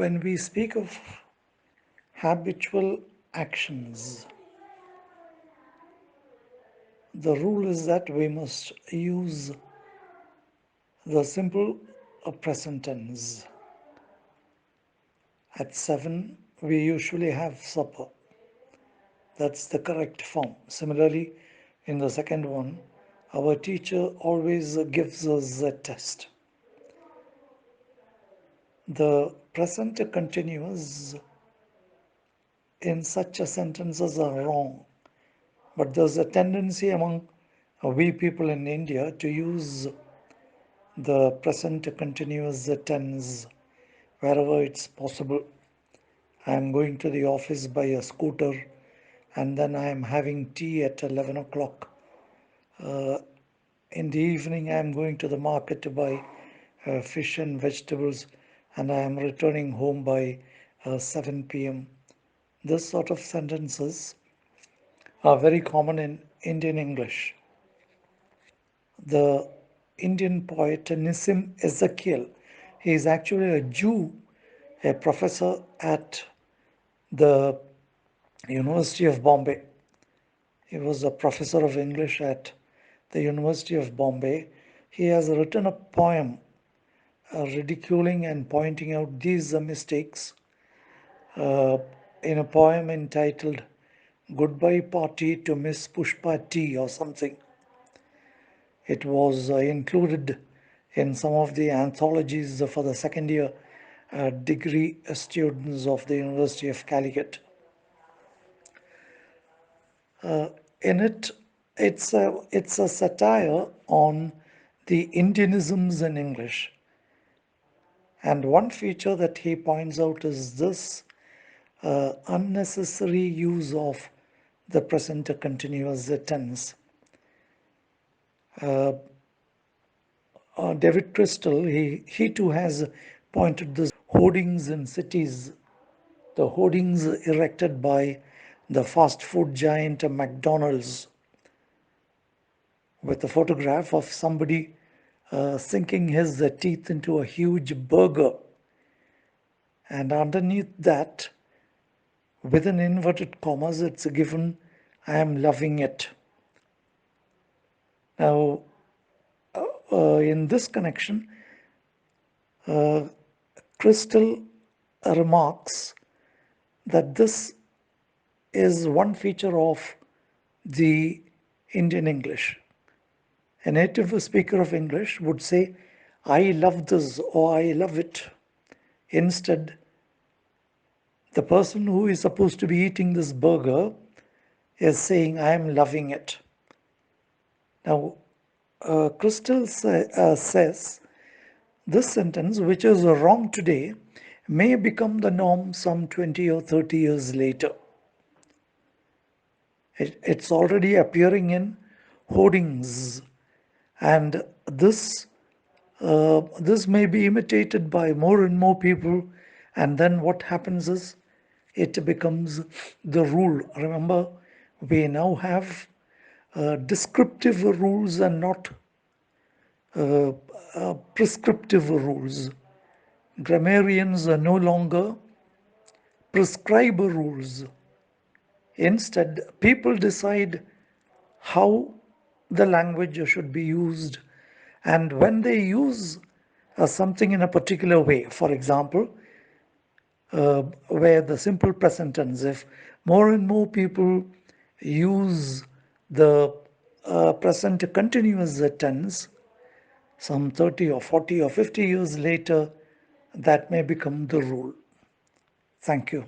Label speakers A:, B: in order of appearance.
A: when we speak of habitual actions, the rule is that we must use the simple present tense. At 7, we usually have supper. That's the correct form. Similarly, in the second one, our teacher always gives us a test. The present continuous in such a sentences are wrong, but there's a tendency among we people in India to use the present continuous tense wherever it's possible. I am going to the office by a scooter and then I am having tea at 11 o'clock. In the evening, I am going to the market to buy fish and vegetables and I am returning home by 7 p.m. This sort of sentences are very common in Indian English. The Indian poet Nissim Ezekiel, he is actually a Jew, a professor at the University of Bombay. He was a professor of English at the University of Bombay. He has written a poem ridiculing and pointing out these mistakes in a poem entitled Goodbye Party to Miss Pushpa T or something. It was included in some of the anthologies for the second year degree students of the University of Calicut. In it, it's a satire on the Indianisms in English. And one feature that he points out is this unnecessary use of the present continuous tense. David Crystal, he too has pointed this hoardings in cities, the hoardings erected by the fast food giant McDonald's with a photograph of somebody sinking his teeth into a huge burger. And underneath that, within inverted commas, it's given, I am loving it. Now, in this connection, Crystal remarks that this is one feature of the Indian English. A native speaker of English would say, I love this or I love it. Instead, the person who is supposed to be eating this burger is saying, I am loving it. Now, Crystal says, this sentence, which is wrong today, may become the norm some 20 or 30 years later. It's already appearing in hoardings, and this may be imitated by more and more people, and then what happens is it becomes the rule. Remember, we now have descriptive rules and not prescriptive rules. Grammarians are no longer prescribe rules. Instead, people decide how the language should be used, and when they use something in a particular way, for example, where the simple present tense, if more and more people use the present continuous tense, some 30 or 40 or 50 years later, that may become the rule. Thank you.